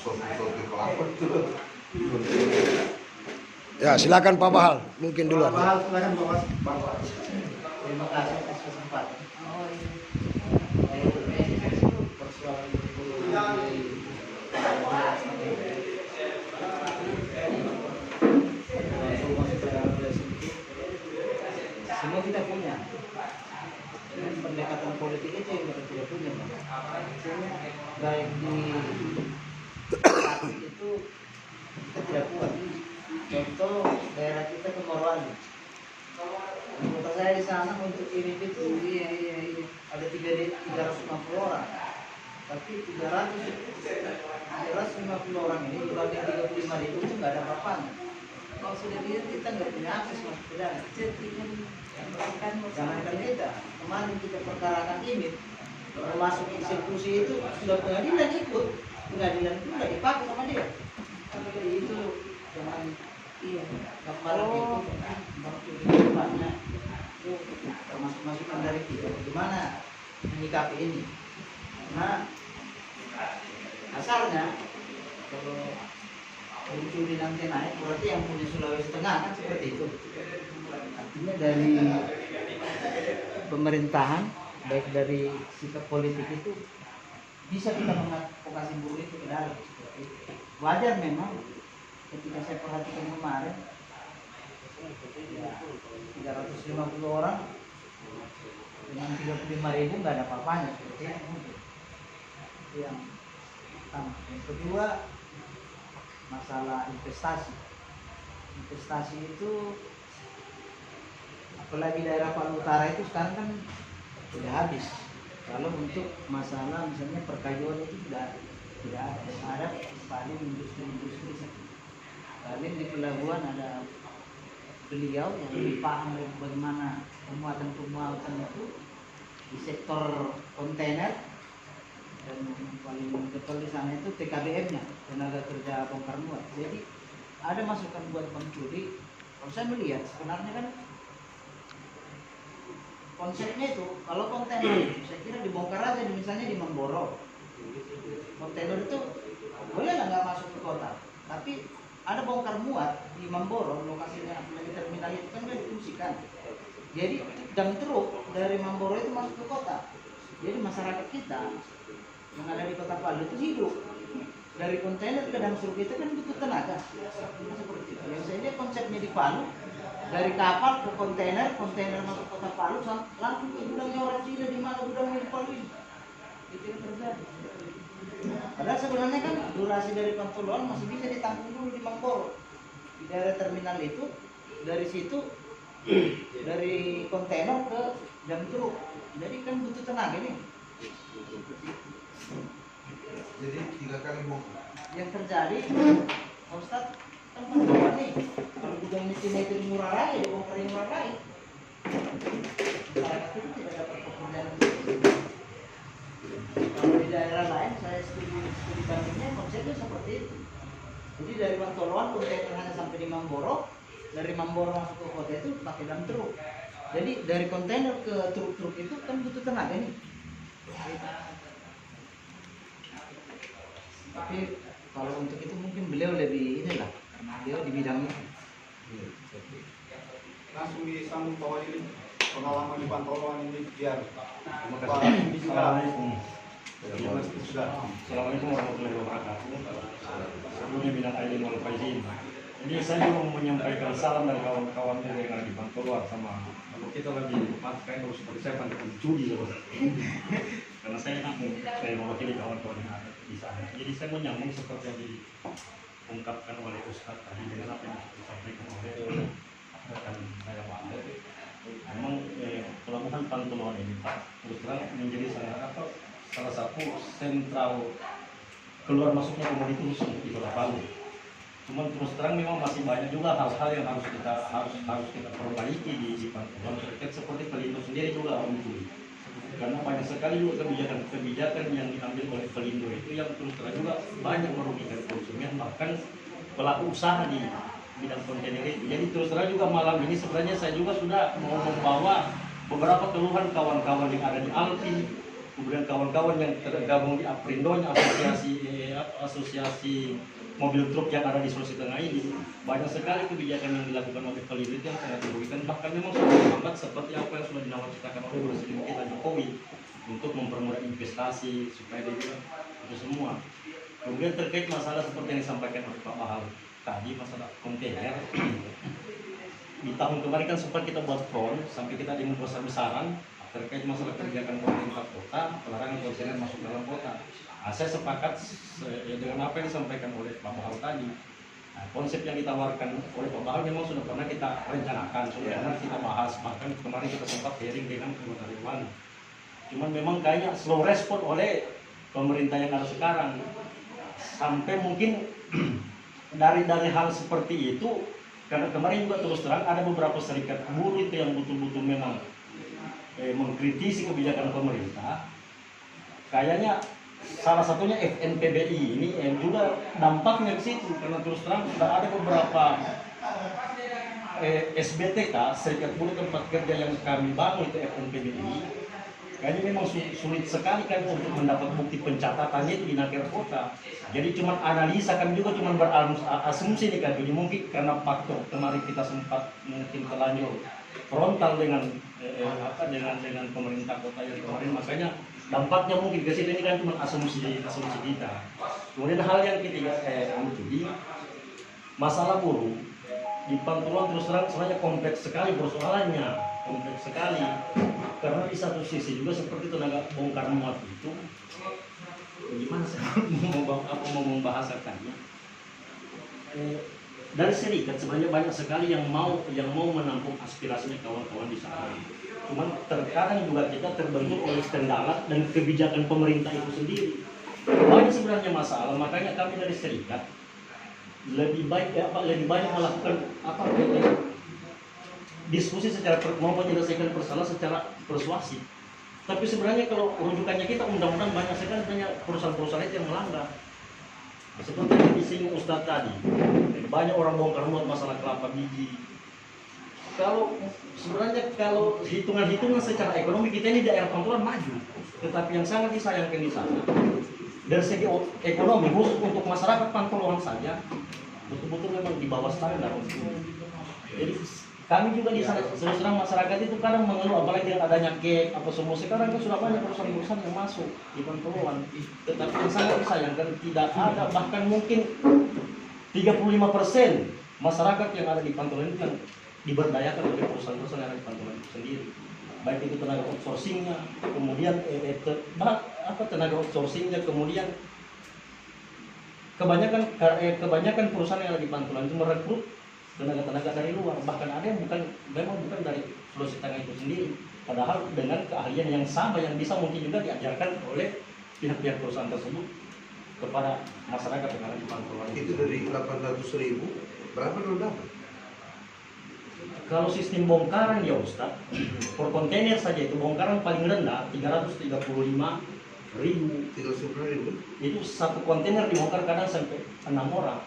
sortir kelapa itu. Ya, silakan Pak Bahal, mungkin duluan. Pak Bahal, silakan Bapak. Terima kasih atas kesempatan. Persoalan semua kita punya. Dan pendekatan politik itu yang kita tidak punya, Pak. Baik di itu kita tidak kuat. Contoh daerah kita ke Morowali. Kota saya di sana untuk ini itu ada 350 orang. Tapi 350 orang ini dibagi 35.000 itu nggak ada apa-apanya. Kalau sudah lihat kita nggak punya akses masuk ke dalam. Jangankan kita, kemarin kita perkarakan ini masuk eksekusi itu sudah pengadilan ikut, pengadilan itu nggak dipakai sama dia. Itu dengan kemarin itu banyak itu termasuk masukan dari kita bagaimana menyikapi ini. Nah, asalnya kalau mencuri nanti naik berarti yang punya Sulawesi Tengah kan seperti itu. Artinya dari pemerintahan baik dari sikap politik itu bisa kita mengadvokasi buruh itu ke dalam seperti itu. Wajar memang ketika saya perhatikan kemarin 350 orang dengan 35.000 nggak ada apa-apanya seperti itu. Yang pertama. Yang kedua, masalah investasi. Investasi itu apalagi daerah Palu Utara itu sekarang kan sudah habis. Kalau untuk masalah misalnya perkajuan itu tidak ada paling industri. Paling di pelabuhan ada beliau yang lebih paham bagaimana pemuatan itu di sektor kontainer, dan paling betul di sana itu TKBM-nya, tenaga kerja bongkar muat. Jadi ada masukan buat Bang Cudi. Kalau saya melihat sebenarnya kan konsepnya itu kalau kontainer itu saya kira dibongkar aja misalnya di Mamboro. Kontainer itu boleh nggak masuk ke kota, tapi ada bongkar muat di Mamboro, lokasinya apalagi terminal itu kan difungsikan. Jadi dam truk dari Mamboro itu masuk ke kota. Jadi masyarakat kita yang ada di Kota Palu itu hidup. Dari kontainer ke dam truk itu kan butuh tenaga. Seperti itu. Yang saya lihat konsepnya di Palu, dari kapal ke kontainer masuk Kota Palu langsung ke gudangnya orang Cina di mana gudangnya di Palu ini. Itu yang terjadi. Padahal sebenarnya kan durasi dari Pantoloan masih bisa ditampung dulu di Mamboro. Di daerah terminal itu, dari situ dari kontainer ke dam truk. Jadi kan butuh tenaga nih. Jadi 3 kali bongkar. Yang terjadi, Ustaz, kan Pantoloan nih. Kalau gudangnya Cina itu murah lagi, bongkar yang murah lagi. Masyarakat itu tidak dapat pekerjaan. Kalau di daerah lain saya studi bandingnya konsepnya seperti itu. Jadi dari Pantoloan kontainer hanya sampai di Mamboro, dari Mamboro masuk ke kota itu pakai dam truk. Jadi dari kontainer ke truk-truk itu kan butuh tenaga nih. Tapi kalau untuk itu mungkin beliau lebih inilah, karena beliau di bidangnya. Langsung disambung Pak Wali, pengalaman di Pantoloan ini biar Assalamualaikum. Assalamualaikum warahmatullahi wabarakatuh. Sebelumnya minal aidin wal faizin. Ini saya mau menyampaikan salam dari kawan-kawan yang ada di Pantoloan sama kalau kita lagi pakai harus seperti saya panggil judi loh. Karena saya mewakili kawan-kawan yang ada di sana. Jadi saya mau nyambung seperti yang diungkapkan oleh Ustaz tadi dengan apa yang disampaikan oleh rekan saya Pak. Memang pelabuhan Pantoloan ini Pak terus terang menjadi salah satu sentral keluar masuknya komoditas di Kota Palu. Cuman terus terang memang masih banyak juga hal-hal yang harus kita perbaiki di Pantoloan terkait seperti Pelindo sendiri juga muncul. Karena banyak sekali juga kebijakan yang diambil oleh Pelindo itu yang terus terang juga banyak merugikan konsumen bahkan pelaku usaha di bidang kontainer itu. Jadi terus terang juga malam ini sebenarnya saya juga sudah mau membawa beberapa keluhan kawan-kawan yang ada di Alpin, kemudian kawan-kawan yang tergabung di Aprindonya, asosiasi mobil truk yang ada di Sulawesi Tengah ini, banyak sekali kebijakan yang dilakukan oleh Pelibet yang sangat merugikan, bahkan memang sudah terlambat seperti apa yang sudah dinawacitakan oleh Presiden kita Jokowi untuk mempermudah investasi supaya dia juga itu semua. Kemudian terkait masalah seperti yang disampaikan oleh Pak Bahal tadi, masalah kontainer. Di tahun kemarin kan sempat kita buat front sampai kita demo besar-besaran terkait masalah kebijakan pemerintah kota pelarangan kontainer masuk dalam kota. Saya sepakat dengan apa yang disampaikan oleh Pak Bahal tadi. Nah, konsep yang ditawarkan oleh Pak Bahal memang sudah pernah kita rencanakan, sudah pernah kita bahas, bahkan kemarin kita sempat hearing dengan anggota dewan. Cuman memang kayaknya slow respon oleh pemerintah yang ada sekarang. Sampai mungkin dari hal seperti itu, karena kemarin juga terus terang ada beberapa serikat buruh itu yang betul-betul memang mengkritisi kebijakan pemerintah. Kayaknya salah satunya FNPBI ini yang juga dampaknya ke situ, karena terus terang sudah ada beberapa SBTK, Serikat Buruh Tempat Kerja yang kami bangun itu FNPBI. Kayaknya memang sulit sekali kan untuk mendapat bukti pencatatannya itu di Naker Kota. Jadi cuma analisa, kami juga cuma berasumsi nih kan, jadi mungkin karena faktor kemarin kita sempat mungkin terlanjur frontal dengan dengan pemerintah kota yang kemarin, makanya dampaknya mungkin ke sini kan cuma asumsi kita. Kemudian hal yang ketiga, jadi masalah buruh di Pantulan terus terang sebenarnya kompleks sekali persoalannya, kompleks sekali. Karena di satu sisi juga seperti tenaga bongkar muat itu, bagaimana saya mau membahasakannya? Dari serikat sebenarnya banyak sekali yang mau menampung aspirasinya kawan-kawan di sana. Cuman terkadang juga kita terbentuk oleh kendala dan kebijakan pemerintah itu sendiri. Banyak sebenarnya masalah, makanya kami dari serikat lebih banyak melakukan diskusi secara mau menyelesaikan persoalan secara persuasif. Tapi sebenarnya kalau rujukannya kita undang-undang banyak sekali perusahaan-perusahaan itu yang melanggar. Seperti yang disinggung Ustadz tadi, banyak orang bongkar muat masalah kelapa biji. Kalau hitungan-hitungan secara ekonomi kita ini daerah Pantulan maju, tetapi yang sangat disayangkan di sana dari segi ekonomi khusus untuk masyarakat Pantulan saja betul-betul memang di bawah standar. Jadi kami juga di sana terus terang masyarakat itu kadang mengeluh, apalagi dengan adanya kek apa semua sekarang kan sudah banyak perusahaan-perusahaan yang masuk di Pantulan. Tetapi yang sangat disayangkan tidak ada, bahkan mungkin 35% masyarakat yang ada di Pantulan itu yang diberdayakan oleh perusahaan-perusahaan yang ada di Pantulan itu sendiri. Baik itu tenaga outsourcingnya, kemudian tenaga outsourcingnya, kemudian kebanyakan perusahaan yang ada di Pantulan itu merekrut tenaga-tenaga dari luar, bahkan ada yang memang bukan dari Sulawesi Tengah itu sendiri, padahal dengan keahlian yang sama yang bisa mungkin juga diajarkan oleh pihak-pihak perusahaan tersebut kepada masyarakat yang ada di Pantulan. Itu dari 800.000 berapa lo dapat? Kalau sistem bongkaran ya Ustaz, per kontainer saja itu bongkaran paling rendah 335.000. 310.000. Itu satu kontainer dibongkar kadang sampai 6 orang.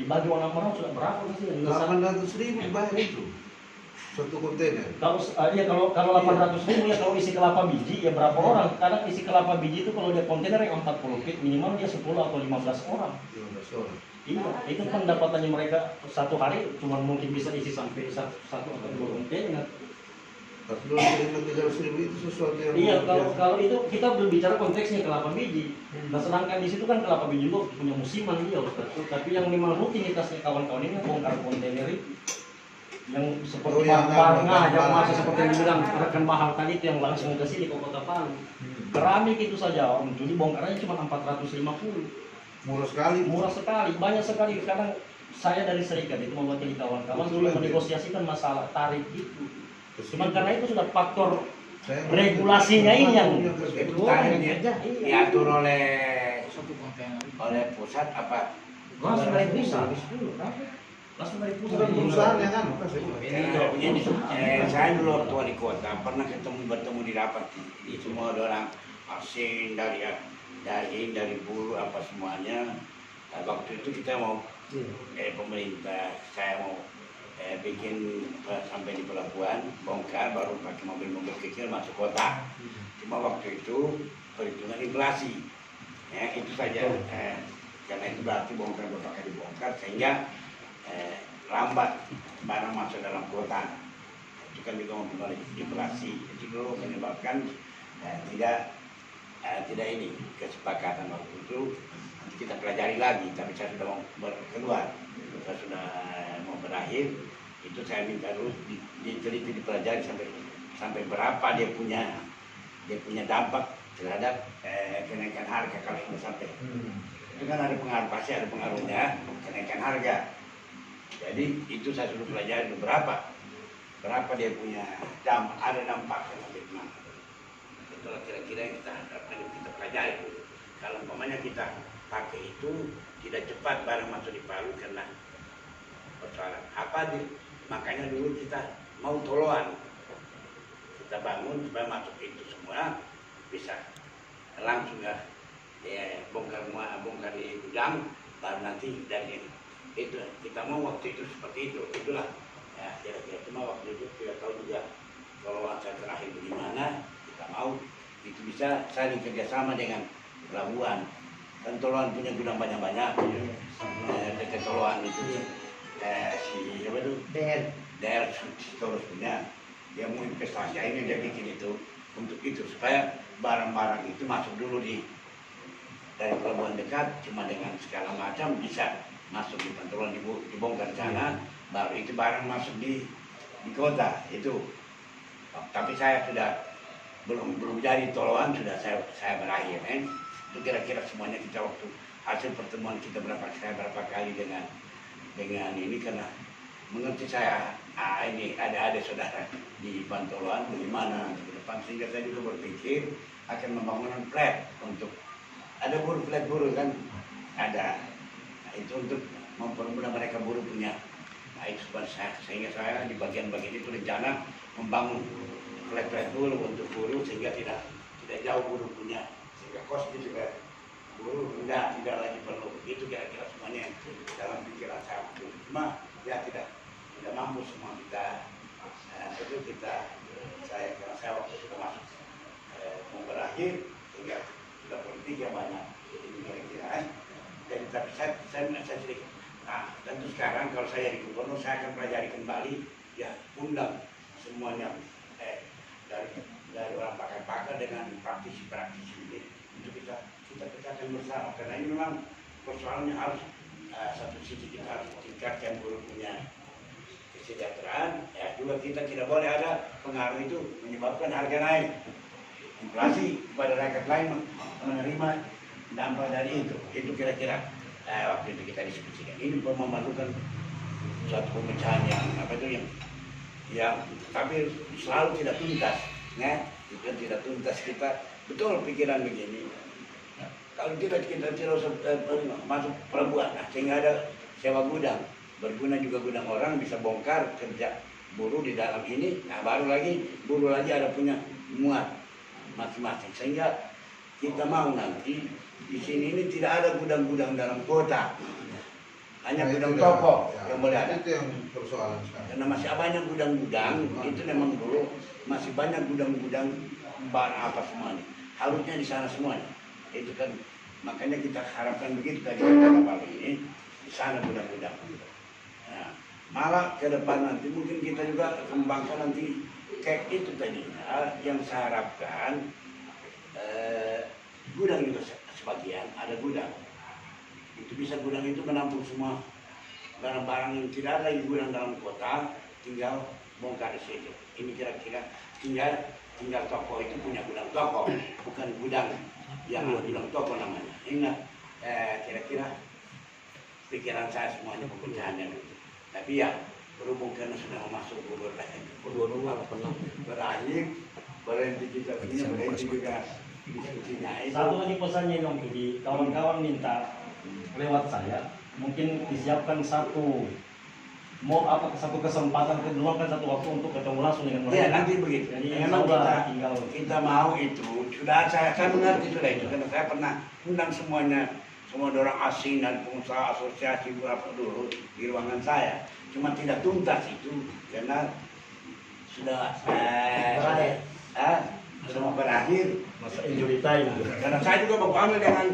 Dibagi 6 orang sudah berapa sih? 800.000 bayar itu satu kontainer. Kalau 800.000 ya kalau isi kelapa biji ya berapa orang? Kadang isi kelapa biji itu kalau dia kontainer yang 40 feet minimal dia 10 atau 15 orang. 15 orang. Iya, itu pendapatannya mereka satu hari cuma mungkin bisa isi sampai satu atau 2 kontainer. Tapi lo terima 300.000 itu sesuatu yang Iya, kalau itu kita berbicara konteksnya kelapa biji. Nah, sedangkan di situ kan kelapa biji juga punya musiman dia Ustaz. Tapi yang memang rutinitasnya kawan-kawan ini bongkar kontainer itu yang seperti Parnga, yang masih seperti yang dibilang rekan Bahal tadi itu yang langsung ke sini ke Kota Palu. Keramik itu saja Om, jadi bongkarannya cuma 450. murah sekali. Murah sekali, banyak sekali. Kadang saya dari serikat itu mewakili kawan-kawan sudah menegosiasikan masalah tarif itu. Cuman karena itu sudah faktor regulasinya ini yang diatur oleh pusat apa? langsung dari pusat. Langsung dari pusat. Bukan perusahaan yang kan? Ini saya dulu waktu wali kota pernah bertemu di rapat di semua orang asing dari buruh apa semuanya. Waktu itu kita mau pemerintah saya mau bikin sampai di pelabuhan, bongkar, baru pakai mobil-mobil kecil masuk kota. Cuma waktu itu perhitungan inflasi, ya itu saja. Karena itu berarti bongkar beberapa kali dibongkar sehingga lambat barang masuk dalam kota. Itu kan juga mempengaruhi inflasi. Itu dulu menyebabkan tidak ini kesepakatan waktu itu. Nanti kita pelajari lagi. Tapi saya sudah mau keluar, saya sudah mau berakhir. Itu saya minta dulu diteliti, dipelajari sampai berapa dia punya dampak terhadap kenaikan harga kalau ini sampai. Itu kan ada pengaruh, pasti ada pengaruhnya kenaikan harga. Jadi itu saya sudah pelajari berapa dia punya ada dampaknya sampai mana. Itulah kira-kira yang kita pelajari. Kalau umpamanya kita pakai itu tidak cepat barang masuk di Palu karena persoalan makanya dulu kita mau toloan, kita bangun supaya masuk itu semua bisa langsung ya bongkar di gudang, baru nanti dari itu kita mau waktu itu seperti itulah ya kira-kira. Cuma waktu itu tidak tahu juga kalau saya terakhir bagaimana. Kita mau itu bisa saling kerjasama dengan pelabuhan. Kan Toloan punya gudang banyak-banyak, dekat Toloan itu si siapa itu daerah terus punya, dia mau investasi ini dia bikin itu untuk itu supaya barang-barang itu masuk dulu dari pelabuhan dekat, cuma dengan segala macam bisa masuk di Pantulan, dibongkar sana, baru itu barang masuk di kota itu. Tapi saya sudah belum jadi Toloan, sudah saya berakhir. Itu kira-kira semuanya kita waktu hasil pertemuan kita berapa kali dengan ini, karena mengerti saya ini ada saudara di Pantoloan bagaimana nanti ke depan, sehingga saya juga berpikir akan membangun flat untuk ada flat buruh kan ada. Nah, itu untuk mempermudah mereka buruh punya. Nah, itu sehingga saya di bagian-bagian itu rencana membangun flat buruh untuk buruh sehingga tidak jauh buruh punya, sehingga kosnya juga buruh rendah, tidak lagi perlu. Itu kira-kira semuanya dalam pikiran saya. Cuma ya tidak mampu semua kita. Karena saya waktu sudah masuk mau berakhir, sehingga sudah politik yang banyak. Itu kira-kira. Dan tapi saya sedikit. Nah, tentu sekarang kalau saya di gubernur, saya akan pelajari kembali, ya undang semuanya dari orang pakar-pakar dengan praktisi-praktisi ini untuk kita pecahkan bersama, karena ini memang persoalannya harus satu sisi kita harus tingkatkan buruh punya kesejahteraan, ya juga kita tidak boleh ada pengaruh itu menyebabkan harga naik, inflasi kepada rakyat lain menerima dampak dari itu kira-kira waktu itu kita diskusikan. Ini memerlukan suatu pemecahan yang tapi selalu tidak tuntas, ya itu tidak tuntas. Kita betul pikiran begini. Kalau kita tidak masuk pelabuhan, sehingga ada sewa gudang, berguna juga gudang orang, bisa bongkar kerja buruh di dalam ini. Nah baru lagi buruh lagi ada punya muat masing-masing, sehingga kita mau nanti di sini ini tidak ada gudang-gudang dalam kota, hanya gudang toko yang boleh ada. Itu yang persoalan sekarang. Karena masih banyak gudang-gudang, itu memang dulu masih banyak gudang-gudang barang apa semuanya. Harusnya di sana semuanya. Itu kan makanya kita harapkan begitu tadi kapal ini di sana gudang-gudang. Nah, malah ke depan nanti mungkin kita juga kembangkan nanti kayak itu tadinya yang saya harapkan gudang juga sebagian ada gudang. Itu bisa gudang itu menampung semua barang-barang yang tidak ada di gudang dalam kota, tinggal bongkar di situ. Ini kira-kira tinggal toko itu punya gudang toko, bukan gudang yang gudang toko namanya. Ingat, kira-kira pikiran saya semuanya pemecahannya. Tapi ya berhubung karena sudah masuk gubernur berakhir, berhenti kita punya, berhenti juga diskusinya. Satu lagi pesannya dong, jadi kawan-kawan minta lewat saya, mungkin disiapkan satu kesempatan kedua kan satu waktu untuk ketemu langsung dengan mereka. Iya nanti begitu. Jadi memang tinggal kita mau itu sudah saya mengerti sudah itu, karena saya pernah undang semuanya semua orang asing dan pengusaha asosiasi berapa dulu di ruangan saya. Cuma tidak tuntas itu karena sudah semua berakhir. Masa injury time. Karena saya juga mau ambil dengan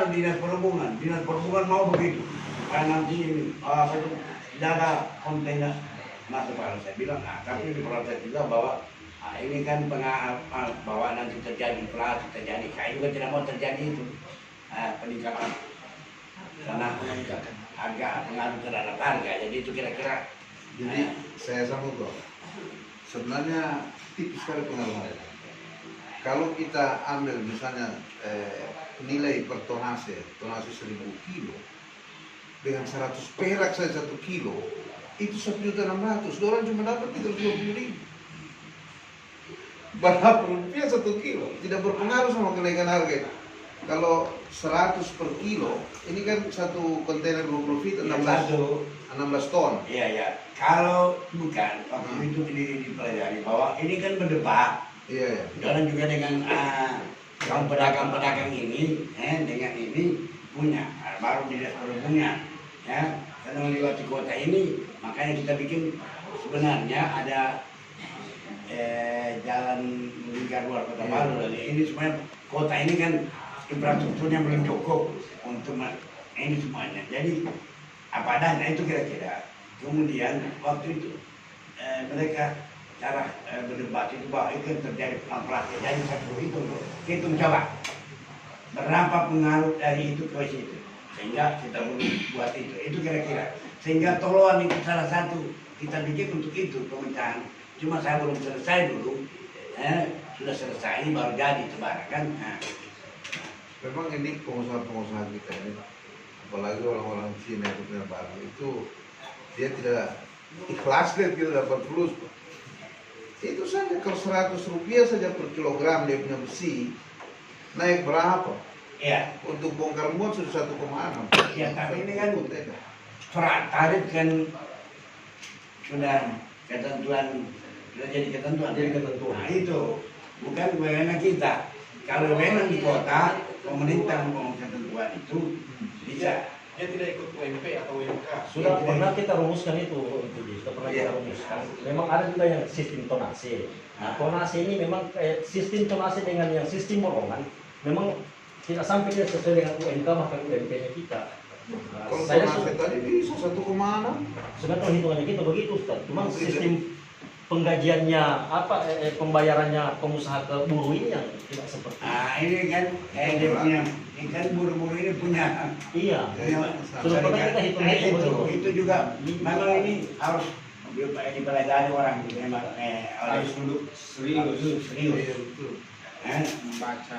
dinas perhubungan mau begitu. Karena nanti jaga kontainer masuk kalau saya bilang, tapi diproses juga bahwa ini kan bahwa nanti terjadi inflasi, terjadi, saya juga tidak mau terjadi itu peningkatan karena harga pengaruh terhadap harga. Jadi itu kira-kira. Jadi saya sambung bro. Sebenarnya tipis sekali pengaruhnya. Kalau kita ambil misalnya nilai per tonase 1.000 kilo dengan 100 perak saja 1 kilo itu 1.600.000. Orang cuma dapat 320.000. Berapa rupiah 1 kilo? Tidak berpengaruh sama kenaikan harga. Kalau 100 per kilo, ini kan satu kontainer 20 feet 16 ton. Iya, iya. Kalau bukan, waktu itu dipelajari bahwa ini kan berdebat. Iya, iya. Dan juga dengan kaum pedagang-pedagang ini, dengan ini punya, baru dinas perhubungan. Ya, karena melewati kota ini, makanya kita bikin sebenarnya ada jalan melingkar luar kota baru. Dan ini sebenarnya kota ini kan infrastrukturnya belum cukup untuk ini semuanya. Jadi apa adanya itu kira-kira. Kemudian waktu itu mereka cara berdebat itu bahwa itu terjadi inflasi. Jadi satu hitung coba berapa pengaruh dari itu ke situ sehingga kita buat itu kira-kira. Sehingga tolong itu salah satu kita bikin untuk itu pemecahan. Cuma saya belum selesai dulu, sudah selesai baru jadi tebarkan. Memang ini pengusaha-pengusaha kita ini, apalagi orang-orang Cina yang punya baru itu, dia tidak ikhlas lihat kita dapat plus. Itu saja kalau 100 rupiah saja per kilogram dia punya besi, naik berapa? Iya. Untuk bongkar muat sudah 1,6. Iya, tapi ini kan tarif kan sudah ketentuan, sudah jadi ketentuan. Nah itu bukan kewenangan kita. Kalau memang di kota pemerintah mau ketentuan itu bisa. Dia tidak ikut UMP atau UMK. Sudah pernah kita rumuskan itu sudah pernah kita rumuskan. Memang ada juga yang sistem tonase. Nah, tonase ini memang sistem tonase dengan yang sistem bolongan memang tidak sampai dia sesuai dengan UMK bahkan UMP-nya kita. Nah, Kalau saya tonase tadi bisa 1,6. sebenarnya hitungannya kita begitu Ustaz. Cuma sistem penggajiannya apa pembayarannya pengusaha ke buruh ini yang tidak seperti itu. Ini kan dia punya, ini kan buru-buru ini punya. Iya. punya Sudah pernah kita hitung begitu. itu juga memang ini harus dipelajari orang memang Harus duduk serius. serius. Iya, betul. Membaca.